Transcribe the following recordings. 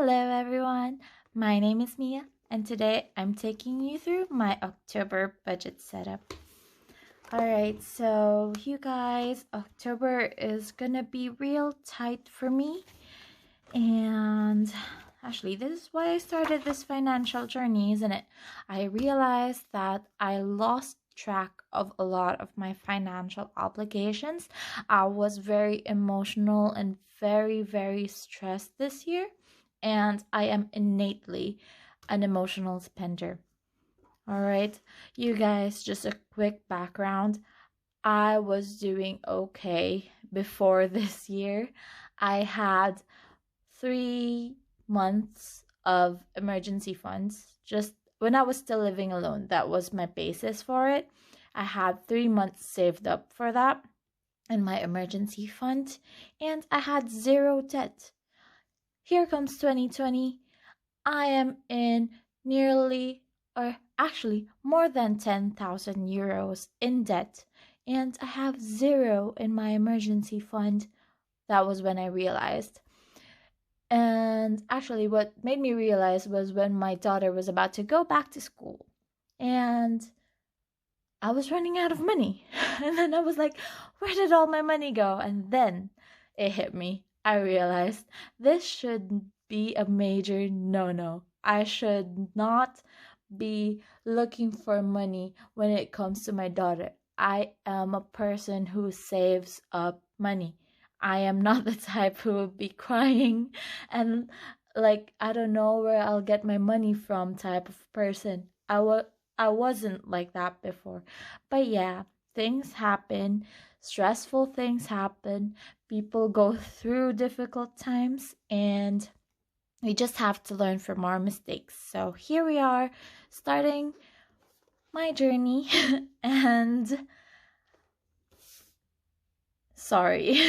Hello everyone, my name is Mia and today I'm taking you through my October budget setup. Alright, so you guys, October is gonna be real tight for me, and actually this is why I started this financial journey, isn't it? I realized that I lost track of a lot of my financial obligations. I was very emotional and very stressed this year, and I am innately an emotional spender. All right, you guys, just a quick background. I was doing okay before this year. I had 3 months of emergency funds. Just when I was still living alone, that was my basis for it. I had 3 months saved up for that in my emergency fund, and I had zero debt. Here comes 2020. I am in nearly, or actually more than 10,000 euros in debt, and I have zero in my emergency fund. That was when I realized. And actually, what made me realize was when my daughter was about to go back to school, and I was running out of money. And then I was like, where did all my money go? And then it hit me. I realized this should be a major no-no. I should not be looking for money when it comes to my daughter. I am a person who saves up money. I am not the type who would be crying and like, I don't know where I'll get my money from type of person. I wasn't like that before. But yeah, things happen, stressful things happen, people go through difficult times, and we just have to learn from our mistakes. So here we are, starting my journey, and sorry.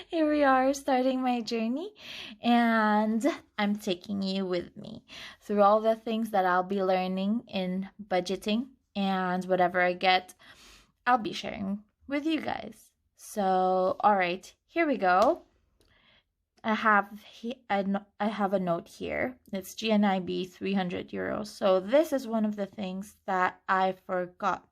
Here we are starting my journey, and I'm taking you with me through all the things that I'll be learning in budgeting, and whatever I get, I'll be sharing with you guys. So, all right, here we go. I have a note here. It's GNIB 300 euros. So this is one of the things that I forgot,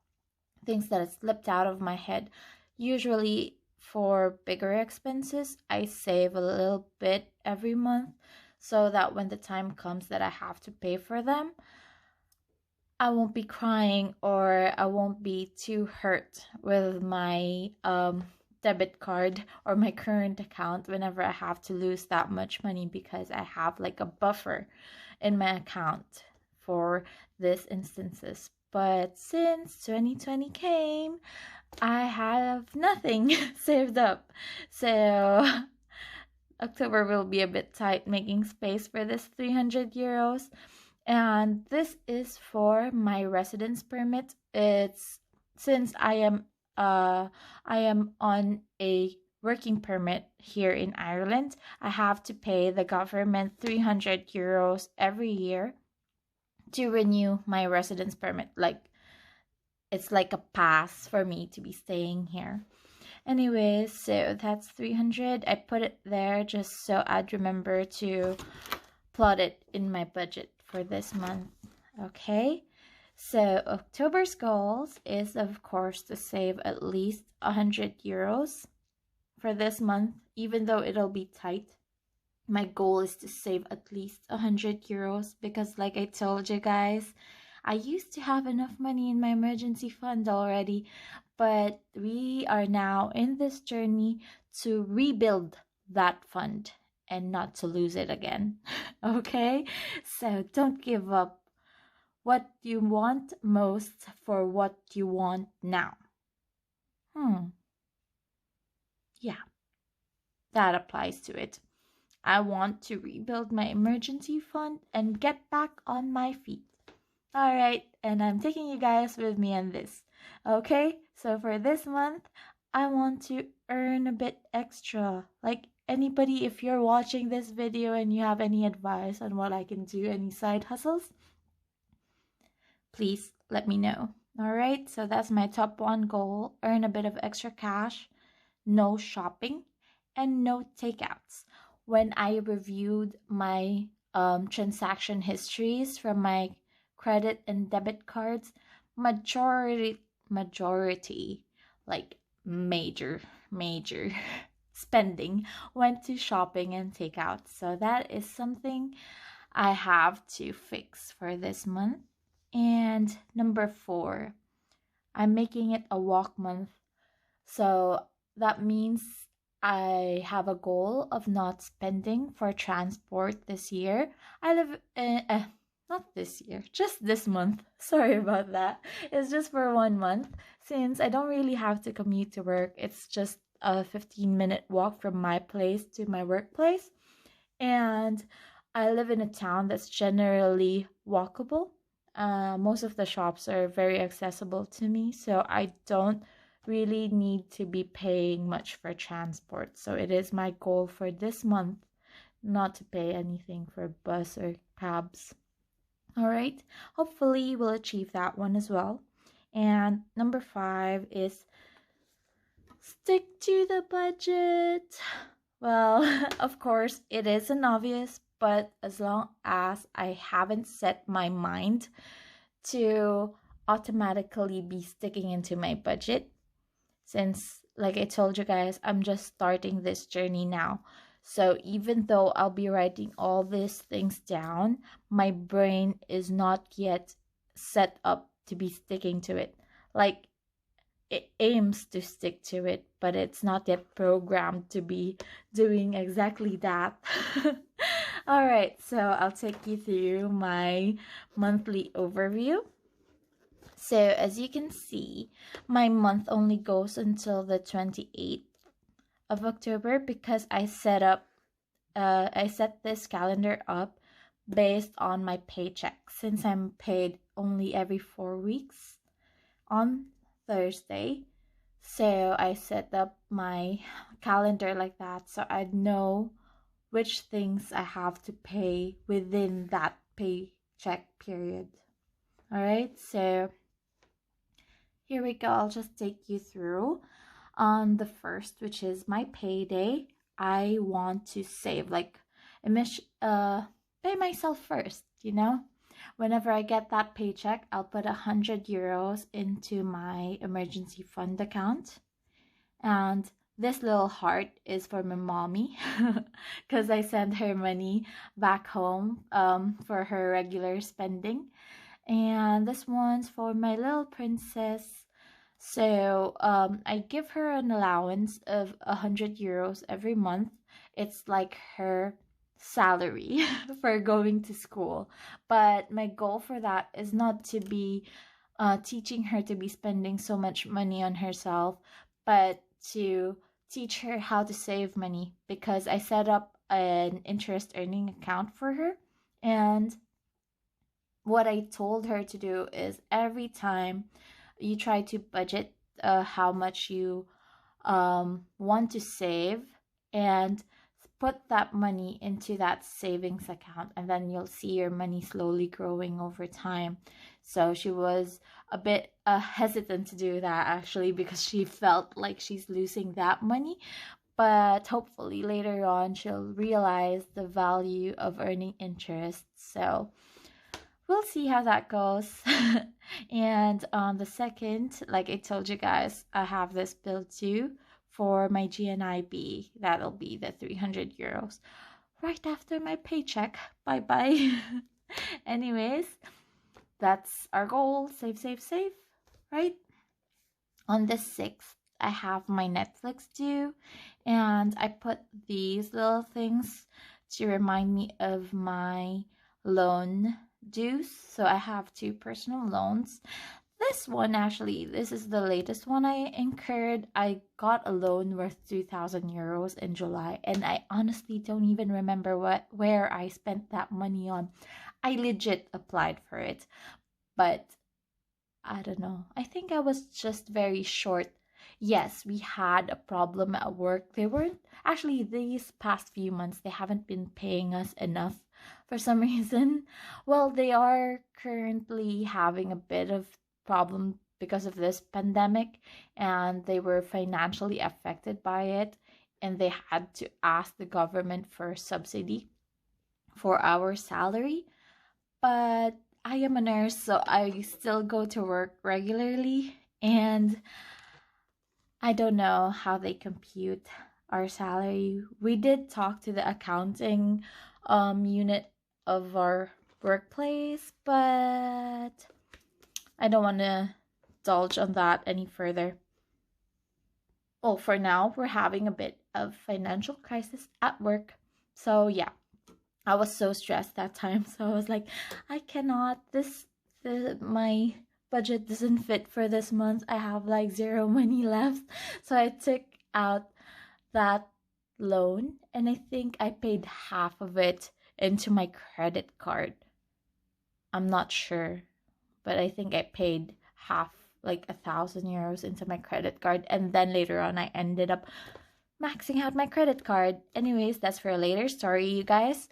things that slipped out of my head. Usually for bigger expenses, I save a little bit every month so that when the time comes that I have to pay for them, I won't be crying or I won't be too hurt with my debit card or my current account whenever I have to lose that much money, because I have like a buffer in my account for these instances. But since 2020 came, I have nothing saved up. So October will be a bit tight making space for this 300 euros. And this is for my residence permit. It's since I am on a working permit here in Ireland, I have to pay the government 300 euros every year to renew my residence permit. Like, it's like a pass for me to be staying here. Anyways, so that's 300. I put it there just so I'd remember to plot it in my budget for this month. Okay, so October's goals is of course to save at least 100 euros for this month. Even though it'll be tight, my goal is to save at least 100 euros, because like I told you guys, I used to have enough money in my emergency fund already, but we are now in this journey to rebuild that fund and not to lose it again. Okay, so don't give up what you want most for what you want now. Yeah, that applies to it. I want to rebuild my emergency fund and get back on my feet. All right, and I'm taking you guys with me on this. Okay, so for this month, I want to earn a bit extra. Like, anybody, if you're watching this video and you have any advice on what I can do, any side hustles, please let me know. All right, so that's my top one goal: earn a bit of extra cash, no shopping, and no takeouts. when I reviewed my transaction histories from my credit and debit cards, majority, like major spending went to shopping and takeout. So that is something I have to fix for this month. And number 4, I'm making it a walk month. So that means I have a goal of not spending for transport this year. I live in, not this year, just this month. Sorry about that. It's just for 1 month since I don't really have to commute to work. It's just a 15-minute walk from my place to my workplace. And I live in a town that's generally walkable. Most of the shops are very accessible to me, so I don't really need to be paying much for transport. So it is my goal for this month not to pay anything for bus or cabs. All right, hopefully we'll achieve that one as well. And number 5 is stick to the budget. Well, of course, it isn't obvious, but as long as I haven't set my mind to automatically be sticking into my budget, since, like I told you guys, I'm just starting this journey now. So even though I'll be writing all these things down, my brain is not yet set up to be sticking to it. Like, it aims to stick to it, but it's not yet programmed to be doing exactly that. All right, so I'll take you through my monthly overview. So as you can see, my month only goes until the 28th of October because I set this calendar up based on my paycheck, since I'm paid only every 4 weeks on Thursday. So I set up my calendar like that so I'd know which things I have to pay within that paycheck period. All right, so here we go. I'll just take you through. On the first, which is my payday, I want to save, like, pay myself first, you know? Whenever I get that paycheck, I'll put 100 euros into my emergency fund account. And this little heart is for my mommy because I send her money back home for her regular spending. And this one's for my little princess. So I give her an allowance of 100 euros every month. It's like her salary for going to school. But my goal for that is not to be teaching her to be spending so much money on herself, but to teach her how to save money, because I set up an interest earning account for her. And what I told her to do is every time you try to budget how much you want to save, and put that money into that savings account, and then you'll see your money slowly growing over time. So she was a bit hesitant to do that, actually, because she felt like she's losing that money. But hopefully later on she'll realize the value of earning interest. So we'll see how that goes. And on the second, like I told you guys, I have this bill too for my GNIB. That'll be the 300 euros right after my paycheck. Bye bye. Anyways, that's our goal. Save, right? On the 6th, I have my Netflix due, and I put these little things to remind me of my loan dues. So I have 2 personal loans. This one, actually, this is the latest one I incurred. I got a loan worth 2,000 euros in July, and I honestly don't even remember where I spent that money on. I legit applied for it, but I don't know. I think I was just very short. Yes, we had a problem at work. They weren't, actually, these past few months, they haven't been paying us enough for some reason. Well, they are currently having a bit of problem because of this pandemic, and they were financially affected by it. and they had to ask the government for subsidy for our salary. But I am a nurse, so I still go to work regularly, and I don't know how they compute our salary. We did talk to the accounting unit of our workplace, but I don't want to indulge on that any further. Well, for now, we're having a bit of financial crisis at work. So yeah, I was so stressed that time. So I was like, I cannot, my budget doesn't fit for this month. I have like zero money left. So I took out that loan, and I think I paid half of it into my credit card. I'm not sure, but I think I paid half, like 1,000 euros into my credit card, and then later on I ended up maxing out my credit card. Anyways, that's for a later story, you guys.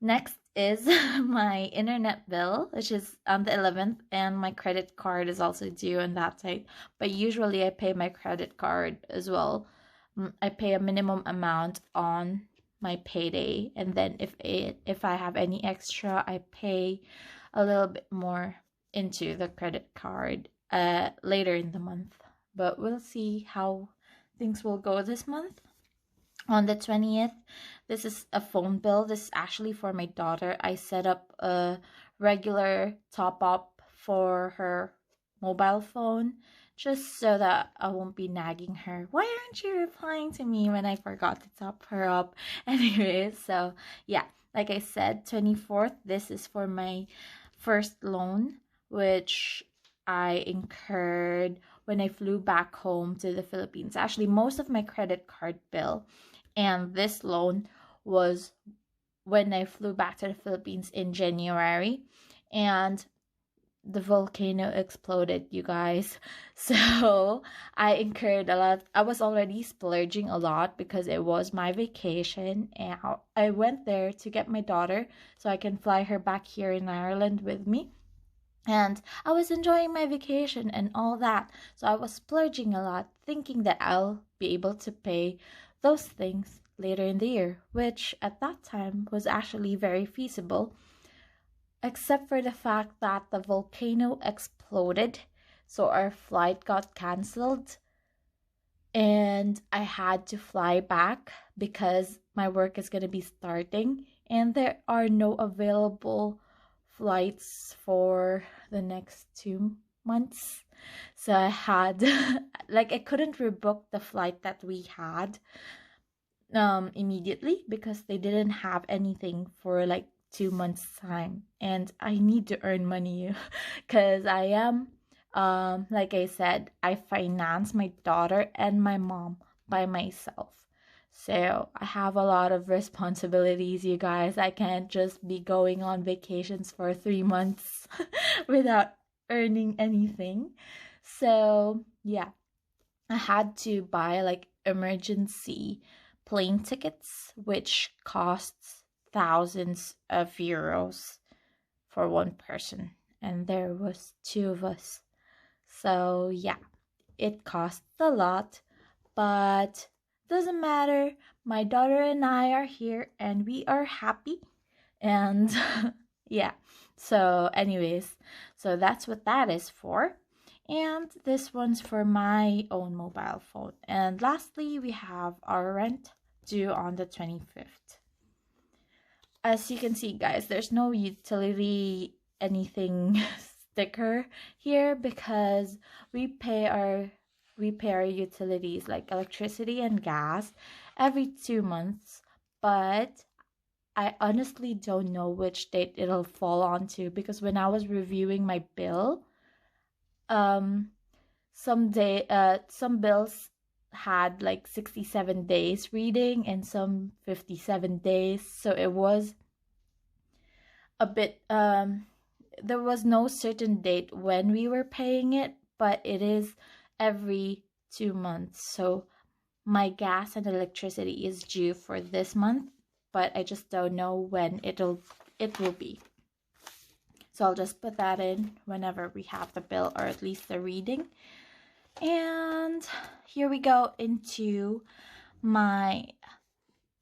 Next is my internet bill, which is on the 11th, and my credit card is also due on that date. But usually I pay my credit card as well. I pay a minimum amount on my payday, and then if I have any extra, I pay a little bit more into the credit card later in the month. But we'll see how things will go this month. On the 20th, this is a phone bill. This is actually for my daughter. I set up a regular top up for her mobile phone just so that I won't be nagging her. Why aren't you replying to me when I forgot to top her up? Anyways, so yeah, like I said, 24th, this is for my first loan, which I incurred when I flew back home to the Philippines. Actually, most of my credit card bill and this loan was when I flew back to the Philippines in January, and the volcano exploded, you guys. So I incurred a lot. I was already splurging a lot because it was my vacation, and I went there to get my daughter so I can fly her back here in Ireland with me. And I was enjoying my vacation and all that. So I was splurging a lot, thinking that I'll be able to pay those things later in the year, which at that time was actually very feasible, except for the fact that the volcano exploded. So our flight got cancelled, and I had to fly back because my work is going to be starting, and there are no available flights for the next 2 months. So I had like I couldn't rebook the flight that we had immediately because they didn't have anything for like 2 months time, and I need to earn money because I am like I said, I finance my daughter and my mom by myself. So I have a lot of responsibilities, you guys. I can't just be going on vacations for 3 months without earning anything. So yeah, I had to buy like emergency plane tickets, which costs thousands of euros for one person. And there was two of us. So yeah, it costs a lot, but doesn't matter. My daughter and I are here and we are happy. And yeah, so anyways, so that's what that is for. And this one's for my own mobile phone. And lastly, we have our rent due on the 25th. As you can see, guys, there's no utility anything sticker here because we pay our utilities like electricity and gas every 2 months, but I honestly don't know which date it'll fall onto because when I was reviewing my bill, some bills had like 67 days reading and some 57 days, so it was a bit there was no certain date when we were paying it, but it is every 2 months. So my gas and electricity is due for this month, but I just don't know when it will be. So I'll just put that in whenever we have the bill, or at least the reading. And here we go into my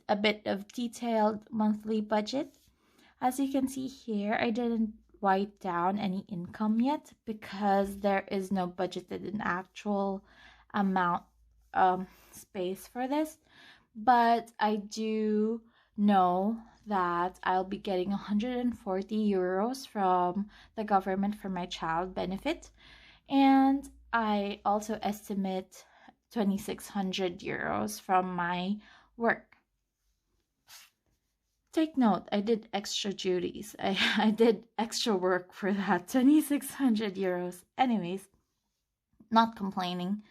a bit of detailed monthly budget. As you can see here, I didn't write down any income yet because there is no budgeted in actual amount space for this. But I do know that I'll be getting 140 euros from the government for my child benefit. And I also estimate 2,600 euros from my work. Take note, I did extra duties. I did extra work for that 2,600 euros. Anyways, not complaining.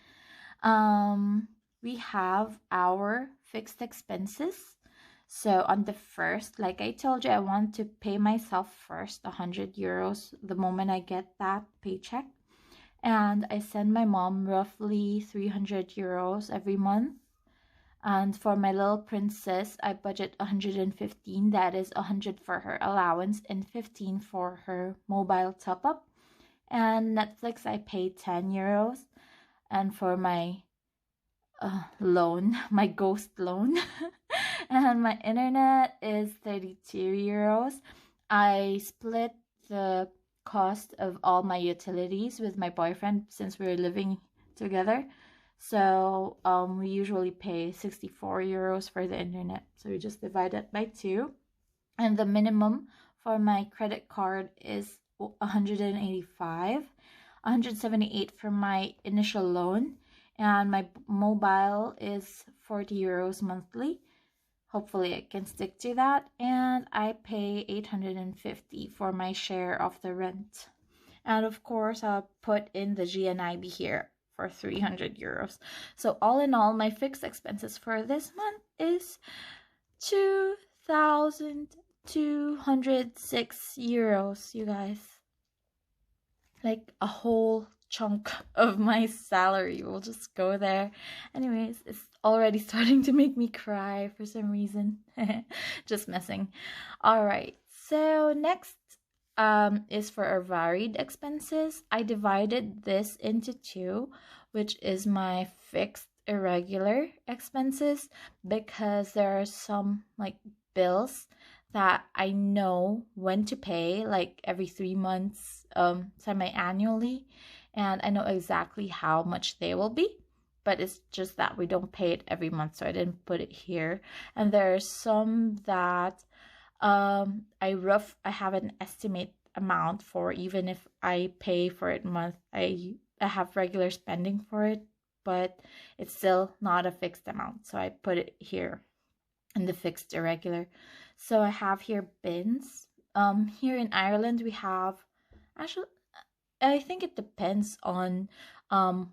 We have our fixed expenses. So on the first, like I told you, I want to pay myself first 100 euros the moment I get that paycheck. And I send my mom roughly 300 euros every month. And for my little princess, I budget 115. That is 100 for her allowance and 15 for her mobile top-up. And Netflix, I pay 10 euros. And for my loan, my ghost loan, and my internet is 32 euros. I split the cost of all my utilities with my boyfriend since we're living together. So we usually pay 64 euros for the internet. So we just divide it by 2. And the minimum for my credit card is 185, 178 for my initial loan. And my mobile is 40 euros monthly. Hopefully I can stick to that. And I pay 850 for my share of the rent. And of course, I'll put in the GNIB here for 300 euros. So all in all, my fixed expenses for this month is 2,206 euros, you guys. Like a whole chunk of my salary will just go there. Anyways, it's already starting to make me cry for some reason. Just messing. All right, so next is for our varied expenses. I divided this into 2, which is my fixed irregular expenses, because there are some like bills that I know when to pay, like every 3 months, semi-annually, and I know exactly how much they will be, but it's just that we don't pay it every month, so I didn't put it here. And there are some that I have an estimate amount for, even if I pay for it month. I have regular spending for it, but it's still not a fixed amount, so I put it here in the fixed irregular. So I have here bins. Here in Ireland we have, actually I think it depends on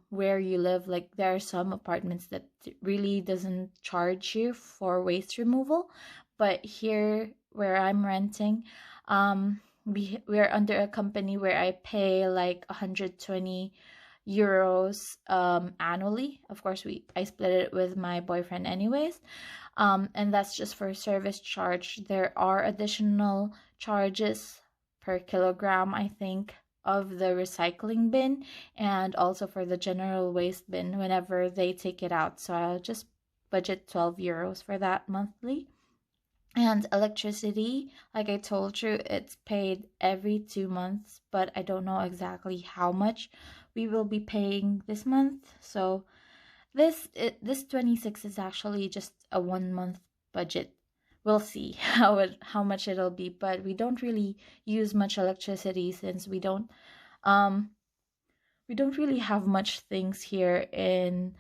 where you live. Like there are some apartments that really doesn't charge you for waste removal, but here where I'm renting, we're under a company where I pay like 120 euros annually. Of course, I split it with my boyfriend anyways, and that's just for service charge. There are additional charges per kilogram, I think, of the recycling bin, and also for the general waste bin whenever they take it out. So I'll just budget 12 euros for that monthly. And electricity, like I told you, it's paid every 2 months, but I don't know exactly how much we will be paying this month. So this 26 is actually just a 1 month budget. We'll see how much it'll be, but we don't really use much electricity since we don't really have much things here in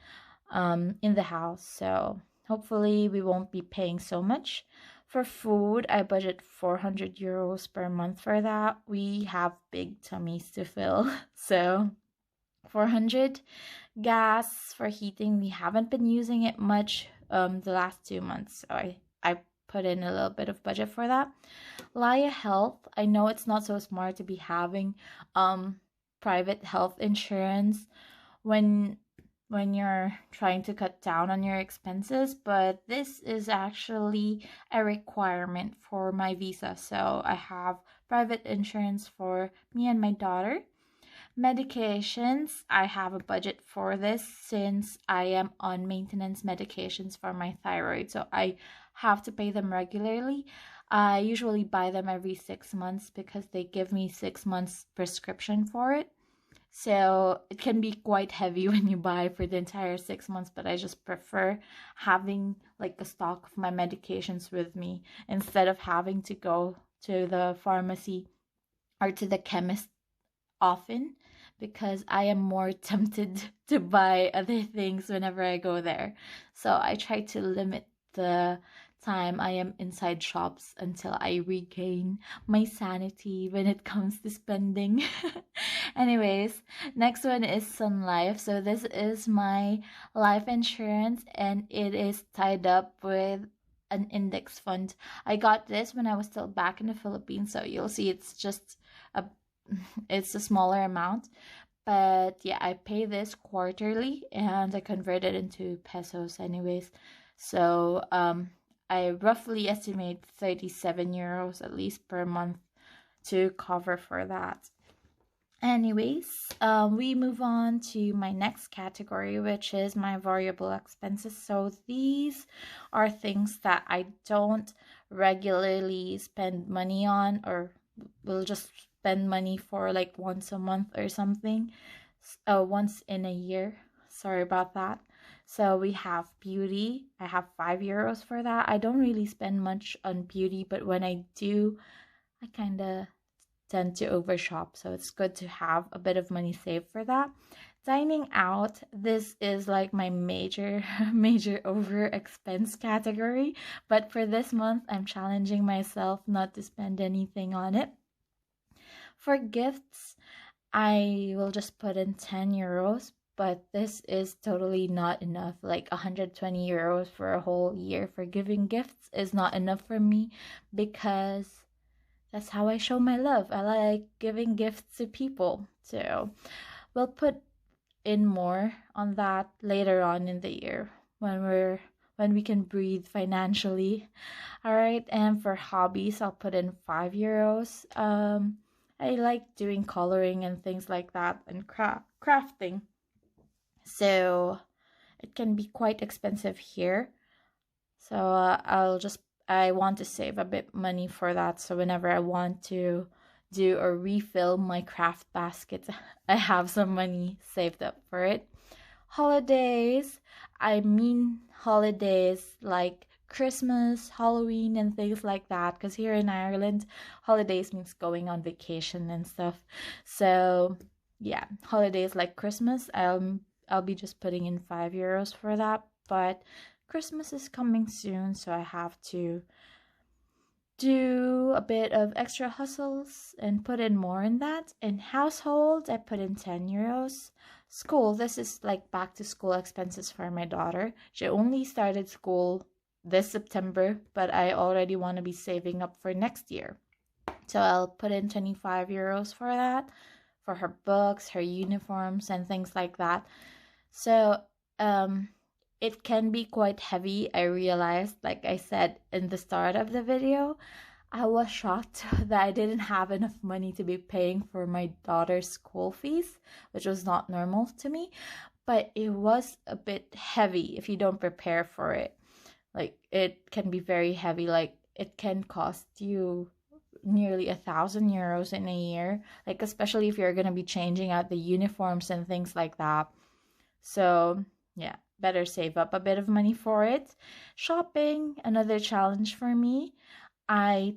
the house. So hopefully we won't be paying so much. For food, I budget 400 euros per month for that. We have big tummies to fill, so 400. Gas for heating, we haven't been using it much the last 2 months, so I put in a little bit of budget for that. Laya Health, I know it's not so smart to be having private health insurance when you're trying to cut down on your expenses, but this is actually a requirement for my visa. So I have private insurance for me and my daughter. Medications, I have a budget for this since I am on maintenance medications for my thyroid. So I have to pay them regularly. I usually buy them every 6 months because they give me 6 months prescription for it. So it can be quite heavy when you buy for the entire 6 months, but I just prefer having like a stock of my medications with me instead of having to go to the pharmacy or to the chemist often, because I am more tempted to buy other things whenever I go there. So I try to limit the time I am inside shops until I regain my sanity when it comes to spending. Anyways, next one is Sun Life. So this is my life insurance and it is tied up with an index fund. I got this when I was still back in the Philippines, so you'll see it's just a it's a smaller amount. But yeah, I pay this quarterly and I convert it into pesos anyways. So I roughly estimate 37 euros at least per month to cover for that. Anyways, we move on to my next category, which is my variable expenses. So these are things that I don't regularly spend money on, or will just spend money for like once a month or something, once in a year. Sorry about that. So we have beauty. I have 5 euros for that. I don't really spend much on beauty, but when I do, I kind of tend to overshop, so it's good to have a bit of money saved for that. Dining out, this is like my major over expense category, but for this month I'm challenging myself not to spend anything on it. For gifts, I will just put in 10 euros, but this is totally not enough. Like 120 euros for a whole year for giving gifts is not enough for me, because that's how I show my love. I like giving gifts to people. So we'll put in more on that later on in the year when we can breathe financially. All right, and for hobbies, I'll put in 5 euros. I like doing coloring and things like that, and crafting. So it can be quite expensive here. So I want to save a bit money for that. So whenever I want to do or refill my craft basket, I have some money saved up for it. Holidays, I mean holidays like Christmas, Halloween, and things like that. Because here in Ireland, holidays means going on vacation and stuff. So yeah, holidays like Christmas, I'll be just putting in 5 euros for that. But Christmas is coming soon, so I have to do a bit of extra hustles and put in more in that. In household, I put in 10 euros. School, this is like back to school expenses for my daughter. She only started school this September, but I already want to be saving up for next year. So I'll put in 25 euros for that, for her books, her uniforms, and things like that. So, it can be quite heavy. I realized, like I said in the start of the video, I was shocked that I didn't have enough money to be paying for my daughter's school fees, which was not normal to me. But it was a bit heavy if you don't prepare for it. Like, it can be very heavy. Like, it can cost you nearly 1,000 euros in a year. Like, especially if you're going to be changing out the uniforms and things like that. So, yeah, better save up a bit of money for it. Shopping, another challenge for me. I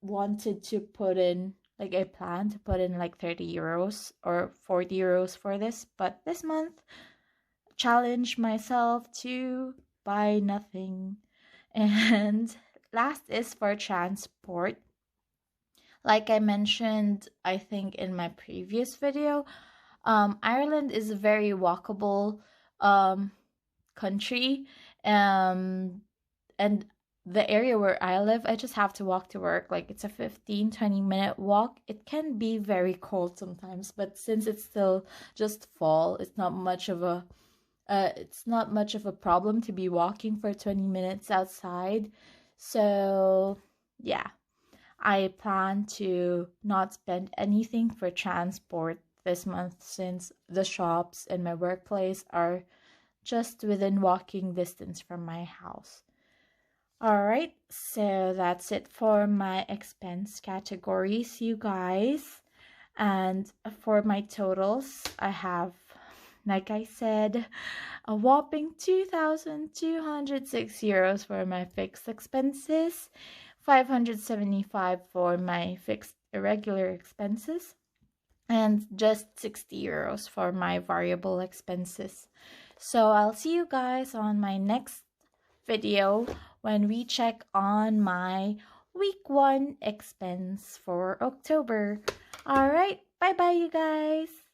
wanted to put in, like, I planned to put in like 30 euros or 40 euros for this, but this month, challenge myself to buy nothing. And last is for transport. Like I mentioned, I think in my previous video, Ireland is a very walkable country, and the area where I live, I just have to walk to work. Like, it's a 15-20 minute walk. It can be very cold sometimes, but since it's still just fall, it's not much of a problem to be walking for 20 minutes outside. So yeah, I plan to not spend anything for transport this month since the shops and my workplace are just within walking distance from my house. Alright, so that's it for my expense categories, you guys. And for my totals, I have, like I said, a whopping 2,206 euros for my fixed expenses, 575 for my fixed irregular expenses, and just 60 euros for my variable expenses. So I'll see you guys on my next video when we check on my week 1 expense for October. Alright, bye bye you guys.